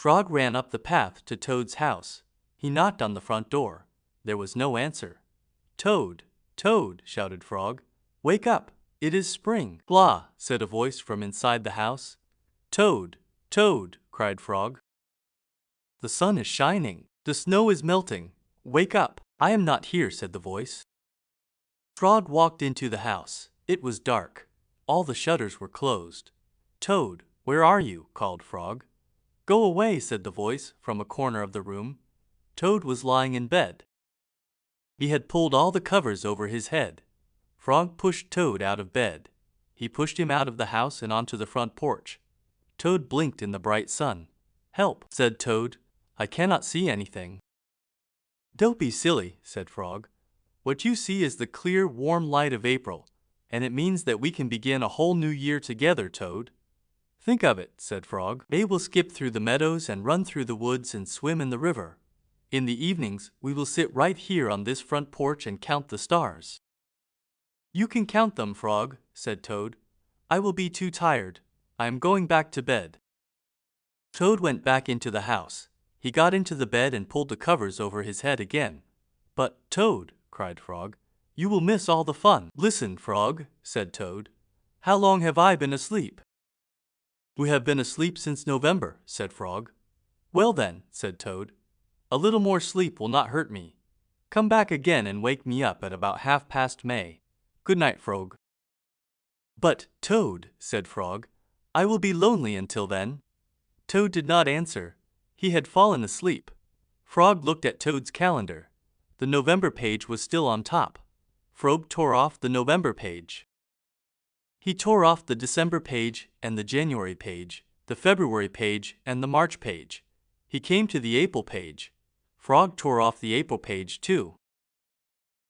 Frog ran up the path to Toad's house. He knocked on the front door. There was no answer. "Toad, Toad," shouted Frog. "Wake up, it is spring." "Blah," said a voice from inside the house. "Toad, Toad," cried Frog. "The sun is shining. The snow is melting. Wake up." "I am not here," said the voice. Frog walked into the house. It was dark. All the shutters were closed. "Toad, where are you?" called Frog. "Go away," said the voice from a corner of the room. Toad was lying in bed. He had pulled all the covers over his head. Frog pushed Toad out of bed. He pushed him out of the house and onto the front porch. Toad blinked in the bright sun. "Help," said Toad. "I cannot see anything." "Don't be silly," said Frog. "What you see is the clear, warm light of April, and it means that we can begin a whole new year together, Toad." "Think of it," said Frog. "May will skip through the meadows and run through the woods and swim in the river. In the evenings, we will sit right here on this front porch and count the stars." "You can count them, Frog," said Toad. "I will be too tired. I am going back to bed." Toad went back into the house. He got into the bed and pulled the covers over his head again. "But, Toad," cried Frog, "you will miss all the fun." "Listen, Frog," said Toad. "How long have I been asleep?" "We have been asleep since November," said Frog. "Well then," said Toad, "a little more sleep will not hurt me. Come back again and wake me up at about 1/2 May. Good night, Frog." "But, Toad," said Frog, "I will be lonely until then." Toad did not answer. He had fallen asleep. Frog looked at Toad's calendar. The November page was still on top. Frog tore off the November page. He tore off the December page and the January page, the February page and the March page. He came to the April page. Frog tore off the April page too.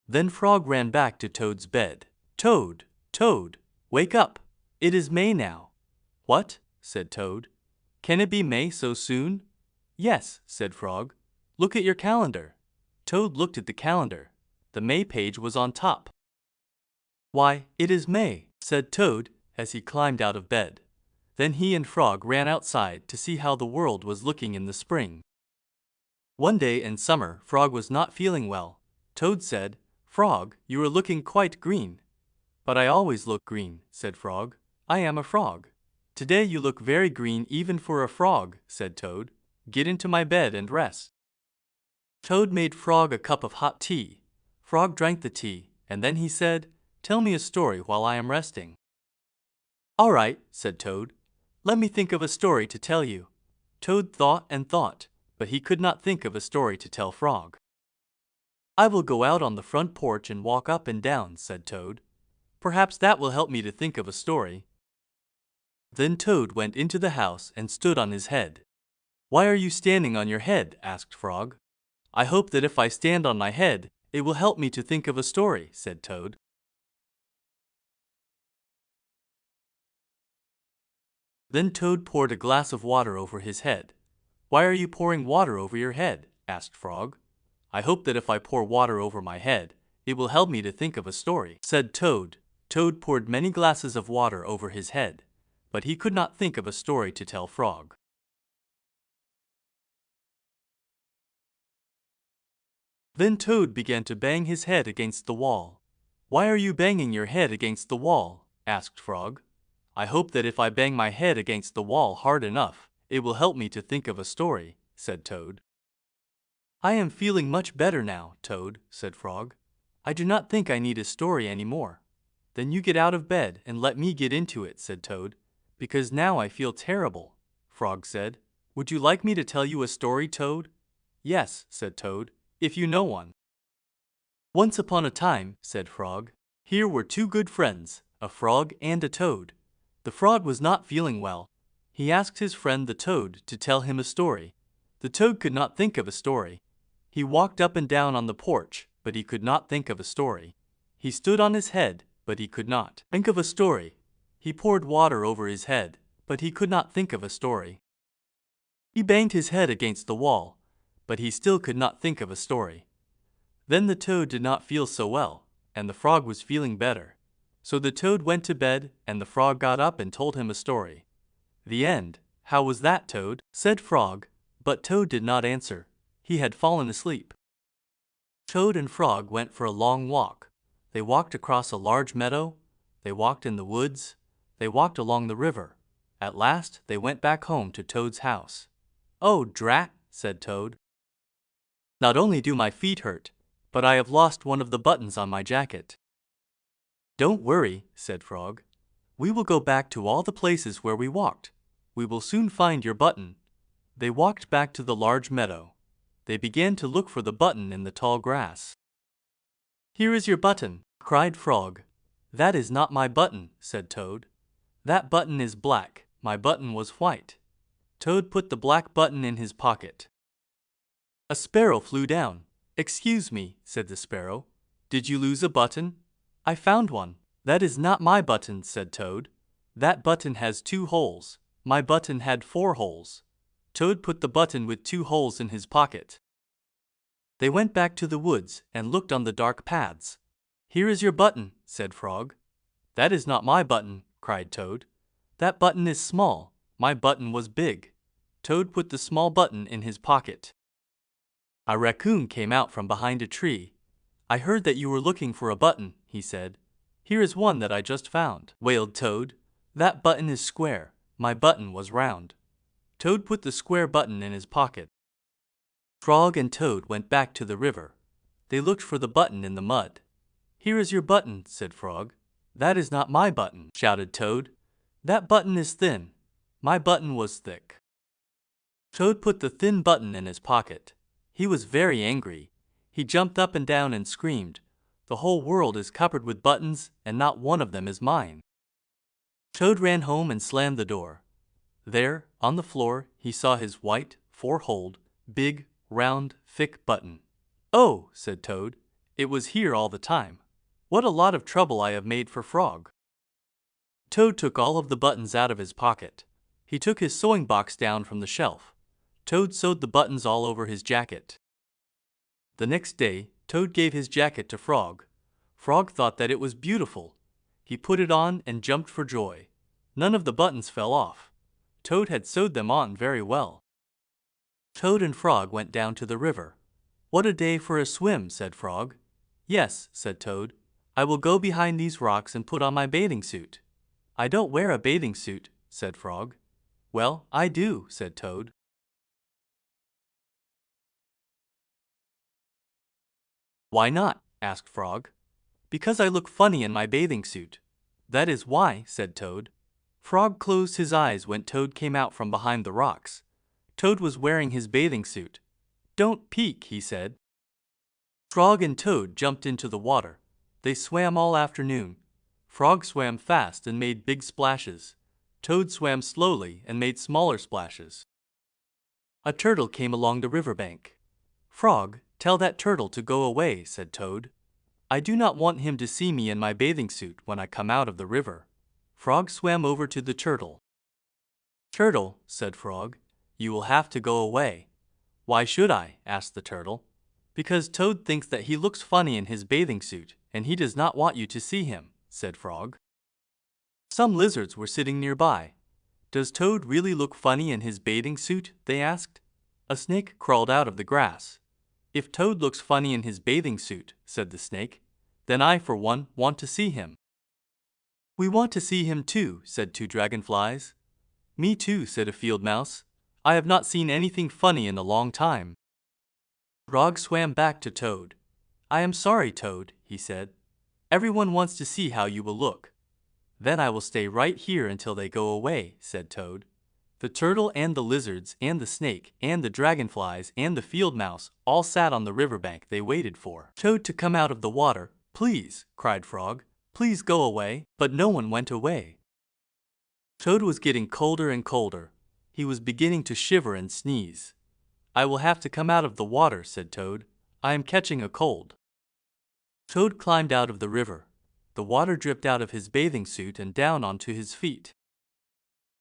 Then Frog ran back to Toad's bed. "Toad, Toad, wake up. It is May now." "What?" said Toad. "Can it be May so soon?" "Yes," said Frog. "Look at your calendar." Toad looked at the calendar. The May page was on top. "Why, it is May," said Toad as he climbed out of bed. Then he and Frog ran outside to see how the world was looking in the spring. One day in summer, Frog was not feeling well. Toad said, "Frog, you are looking quite green." "But I always look green," said Frog. "I am a frog." "Today you look very green even for a frog," said Toad. "Get into my bed and rest." Toad made Frog a cup of hot tea. Frog drank the tea, and then he said, "Tell me a story while I am resting." "All right," said Toad. "Let me think of a story to tell you." Toad thought and thought, but he could not think of a story to tell Frog. "I will go out on the front porch and walk up and down," said Toad. "Perhaps that will help me to think of a story." Then Toad went into the house and stood on his head. "Why are you standing on your head?" asked Frog. "I hope that if I stand on my head, it will help me to think of a story," said Toad. Then Toad poured a glass of water over his head. "Why are you pouring water over your head?" asked Frog. "I hope that if I pour water over my head, it will help me to think of a story," said Toad. Toad poured many glasses of water over his head, but he could not think of a story to tell Frog. Then Toad began to bang his head against the wall. "Why are you banging your head against the wall?" asked Frog. "I hope that if I bang my head against the wall hard enough, it will help me to think of a story," said Toad. "I am feeling much better now, Toad," said Frog. "I do not think I need a story any more." "Then you get out of bed and let me get into it," said Toad, "because now I feel terrible." Frog said, "Would you like me to tell you a story, Toad?" "Yes," said Toad, "if you know one." "Once upon a time," said Frog, "here were two good friends, a frog and a toad. The frog was not feeling well. He asked his friend the toad to tell him a story. The toad could not think of a story. He walked up and down on the porch, but he could not think of a story. He stood on his head, but he could not think of a story. He poured water over his head, but he could not think of a story. He banged his head against the wall, but he still could not think of a story." Then the toad did not feel so well, and the frog was feeling better. So the toad went to bed, and the frog got up and told him a story. The end. "How was that, Toad?" said Frog. But Toad did not answer. He had fallen asleep. Toad and Frog went for a long walk. They walked across a large meadow. They walked in the woods. They walked along the river. At last, they went back home to Toad's house. "Oh, drat," said Toad. "Not only do my feet hurt, but I have lost one of the buttons on my jacket." "Don't worry," said Frog. "We will go back to all the places where we walked. We will soon find your button." They walked back to the large meadow. They began to look for the button in the tall grass. "Here is your button," cried Frog. "That is not my button," said Toad. "That button is black, my button was white." Toad put the black button in his pocket. A sparrow flew down. "Excuse me," said the sparrow. "Did you lose a button?" "I found one." "That is not my button," said Toad. "That button has 2 holes. My button had 4 holes." Toad put the button with 2 holes in his pocket. They went back to the woods and looked on the dark paths. "Here is your button," said Frog. "That is not my button," cried Toad. "That button is small. My button was big." Toad put the small button in his pocket. A raccoon came out from behind a tree. "I heard that you were looking for a button," he said. "Here is one that I just found," wailed Toad. "That button is square. My button was round." Toad put the square button in his pocket. Frog and Toad went back to the river. They looked for the button in the mud. "Here is your button," said Frog. "That is not my button," shouted Toad. "That button is thin. My button was thick." Toad put the thin button in his pocket. He was very angry. He jumped up and down and screamed, "The whole world is covered with buttons, and not one of them is mine." Toad ran home and slammed the door. There, on the floor, he saw his white, 4-holed, big, round, thick button. "Oh," said Toad, "it was here all the time. What a lot of trouble I have made for Frog." Toad took all of the buttons out of his pocket. He took his sewing box down from the shelf. Toad sewed the buttons all over his jacket. The next day, Toad gave his jacket to Frog. Frog thought that it was beautiful. He put it on and jumped for joy. None of the buttons fell off. Toad had sewed them on very well. Toad and Frog went down to the river. "What a day for a swim," said Frog. "Yes," said Toad. "I will go behind these rocks and put on my bathing suit." "I don't wear a bathing suit," said Frog. "Well, I do," said Toad. "Why not?" asked Frog. "Because I look funny in my bathing suit." "That is why," said Toad. Frog closed his eyes when Toad came out from behind the rocks. Toad was wearing his bathing suit. "Don't peek," he said. Frog and Toad jumped into the water. They swam all afternoon. Frog swam fast and made big splashes. Toad swam slowly and made smaller splashes. A turtle came along the riverbank. "Frog, tell that turtle to go away," said Toad. "I do not want him to see me in my bathing suit when I come out of the river." Frog swam over to the turtle. "Turtle," said Frog, "you will have to go away." "Why should I?" asked the turtle. "Because Toad thinks that he looks funny in his bathing suit, and he does not want you to see him," said Frog. Some lizards were sitting nearby. "Does Toad really look funny in his bathing suit?" they asked. A snake crawled out of the grass. "If Toad looks funny in his bathing suit," said the snake, "then I, for one, want to see him." "We want to see him too," said 2 dragonflies. "Me too," said a field mouse. "I have not seen anything funny in a long time." Frog swam back to Toad. "I am sorry, Toad," he said. "Everyone wants to see how you will look." "Then I will stay right here until they go away," said Toad. The turtle and the lizards and the snake and the dragonflies and the field mouse all sat on the riverbank. They waited for Toad to come out of the water. "Please," cried Frog, "please go away." But no one went away. Toad was getting colder and colder. He was beginning to shiver and sneeze. "I will have to come out of the water," said Toad. "I am catching a cold." Toad climbed out of the river. The water dripped out of his bathing suit and down onto his feet.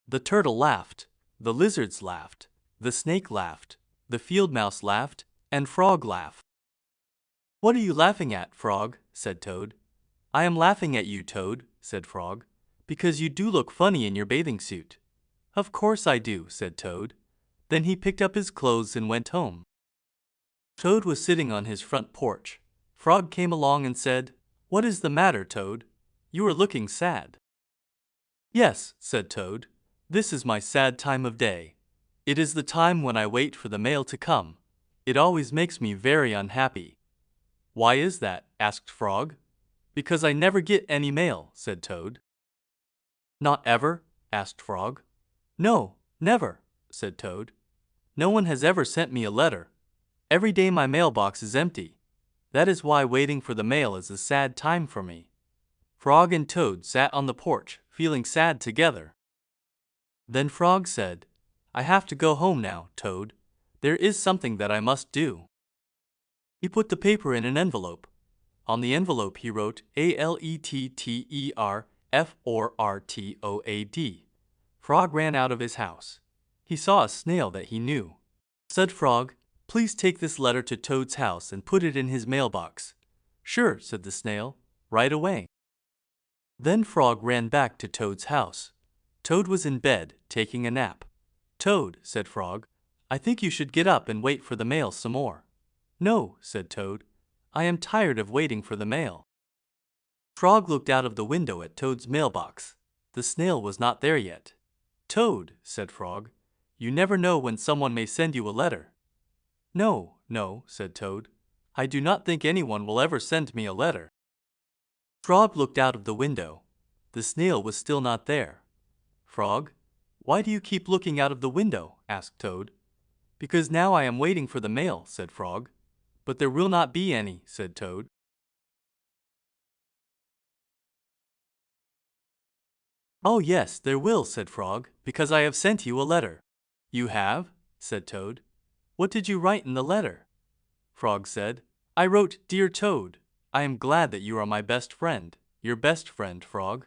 The turtle laughed. The lizards laughed. The snake laughed. The field mouse laughed. And Frog laughed. "What are you laughing at, Frog?" said Toad. "I am laughing at you, Toad," said Frog, "because you do look funny in your bathing suit." "Of course I do," said Toad. Then he picked up his clothes and went home. Toad was sitting on his front porch. Frog came along and said, "What is the matter, Toad? You are looking sad." "Yes," said Toad, "this is my sad time of day. It is the time when I wait for the mail to come. It always makes me very unhappy." "Why is that?" asked Frog. "Because I never get any mail," said Toad. "Not ever?" asked Frog. "No, never," said Toad. "No one has ever sent me a letter. Every day my mailbox is empty. That is why waiting for the mail is a sad time for me." Frog and Toad sat on the porch, feeling sad together. Then Frog said, "I have to go home now, Toad. There is something that I must do." He put the paper in an envelope. On the envelope he wrote ALETTERFORTOAD. Frog ran out of his house. He saw a snail that he knew. Said Frog, "Please take this letter to Toad's house and put it in his mailbox." "Sure," said the snail, "right away." Then Frog ran back to Toad's house. Toad was in bed, taking a nap. "Toad," said Frog, "I think you should get up and wait for the mail some more." "No," said Toad, "I am tired of waiting for the mail." Frog looked out of the window at Toad's mailbox. The snail was not there yet. "Toad," said Frog, "you never know when someone may send you a letter." "No, no," said Toad, "I do not think anyone will ever send me a letter." Frog looked out of the window. The snail was still not there. "Frog, why do you keep looking out of the window?" asked Toad. "Because now I am waiting for the mail," said Frog. "But there will not be any," said Toad. "Oh yes, there will," said Frog, "because I have sent you a letter." "You have?" said Toad. "What did you write in the letter?" Frog said, "I wrote, 'Dear Toad, I am glad that you are my best friend, your best friend, Frog.'"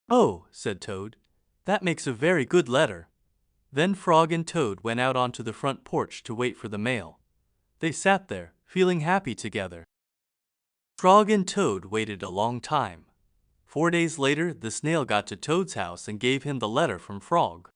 "Oh," said Toad, "that makes a very good letter." Then Frog and Toad went out onto the front porch to wait for the mail. They sat there, feeling happy together. Frog and Toad waited a long time. 4 days later, the snail got to Toad's house and gave him the letter from Frog.